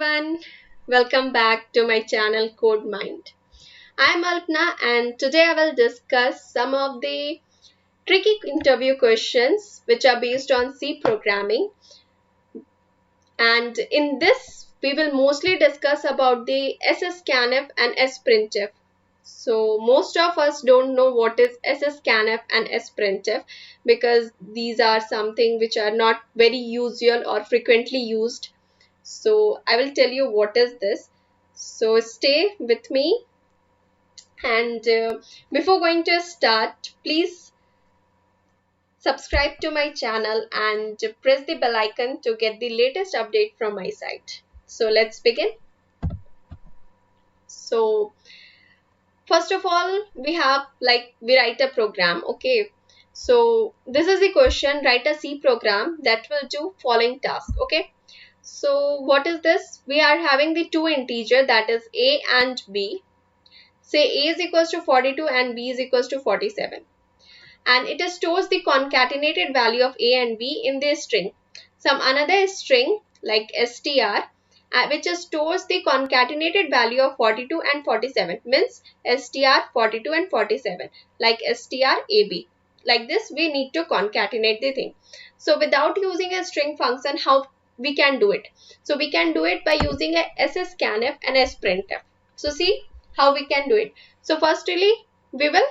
everyone, welcome back to my channel Code Mind. I'm Alpna and today I will discuss some of the tricky interview questions which are based on C programming, and in this we will mostly discuss about the SSCANF and SPRINTF. So most of us don't know what is SSCANF and SPRINTF because these are something which are not very usual or frequently used. So I will tell you what is this. So stay with me, and before going to start, please subscribe to my channel and press the bell icon to get the latest update from my side. So let's begin. So first of all, we write a program. Okay, so this is the question: write a C program that will do following task. Okay, so what is this? We are having the two integer, that is a and b. Say a is equals to 42 and b is equals to 47, and it stores the concatenated value of a and b in the string. Some another string like str which stores the concatenated value of 42 and 47, means str 42 and 47, like strab. Like this we need to concatenate the thing. So without using a string function, how we can do it? So we can do it by using a SSCANF and SPRINTF. So see how we can do it. So firstly we will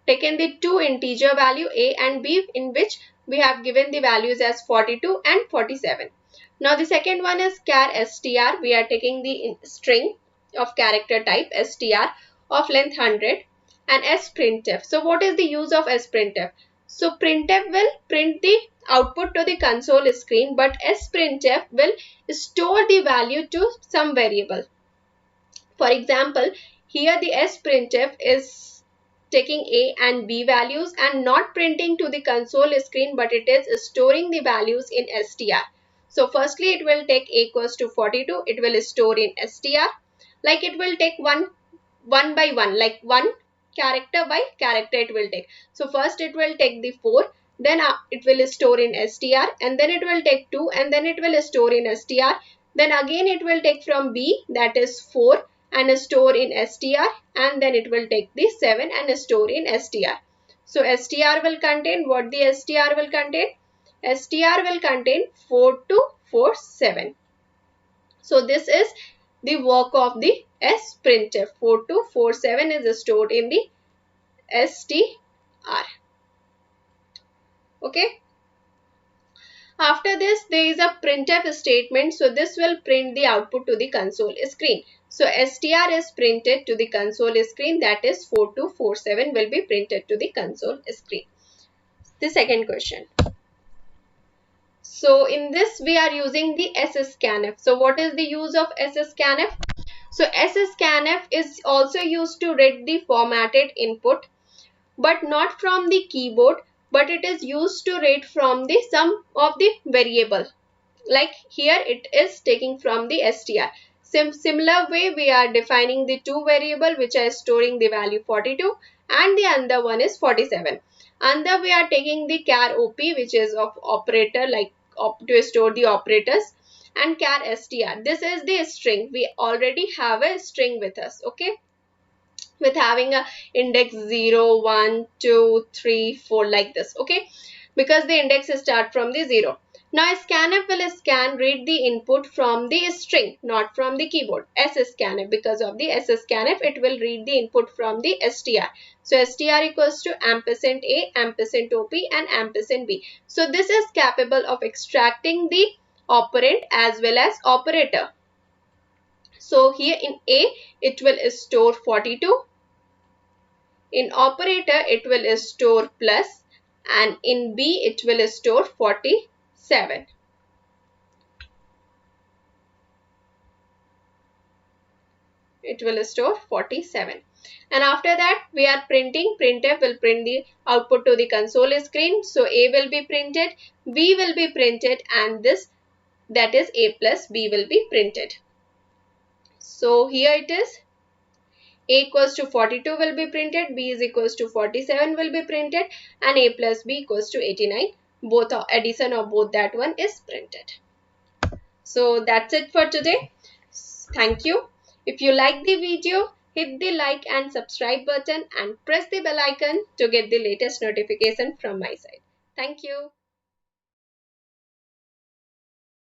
taken the two integer value a and b, in which we have given the values as 42 and 47. Now the second one is char str. We are taking the string of character type str of length 100 and sprintf. So what is the use of sprintf? So printf will print the output to the console screen, but sprintf will store the value to some variable. For example, here the sprintf is taking a and b values and not printing to the console screen, but it is storing the values in str. So firstly it will take a equals to 42, it will store in str, like it will take one by one, like one character by character it will take. So first it will take the 4, then it will store in str, and then it will take 2, and then it will store in str, then again it will take from b, that is 4, and store in str, and then it will take the 7 and store in str. So str will contain what? The str will contain? Str will contain 4247. So this is the work of the sprintf. 4247 is stored in the str. Okay. After this, there is a printf statement. So this will print the output to the console screen. So str is printed to the console screen, that is 4247 will be printed to the console screen. The second question. So in this we are using the SSCANF. So what is the use of SSCANF? So SSCANF is also used to read the formatted input, but not from the keyboard, but it is used to read from the sum of the variable. Like here it is taking from the str. Similar way we are defining the two variable which are storing the value 42 and the other one is 47. Under we are taking the char op, which is of operator, like to store the operators, and char str. This is the string. We already have a string with us, okay, with having a index 0, 1, 2, 3, 4 like this, okay, because the index start from the 0. Now scanf will read the input from the string, not from the keyboard. SSCANF, because of the SSCANF it will read the input from the str. So str equals to ampersand a, ampersand op, and ampersand b. So this is capable of extracting the operand as well as operator. So here in a it will store 42, in operator it will store plus, and in b it will store 47. It will store 47. And after that we are printing. Printf will print the output to the console screen. So a will be printed, b will be printed, and this, that is a plus b, will be printed. So here it is, a equals to 42 will be printed, b is equals to 47 will be printed, and a plus b equals to 89. Both addition of both that one is printed. So that's it for today. Thank you. If you like the video, hit the like and subscribe button and press the bell icon to get the latest notification from my side. Thank you.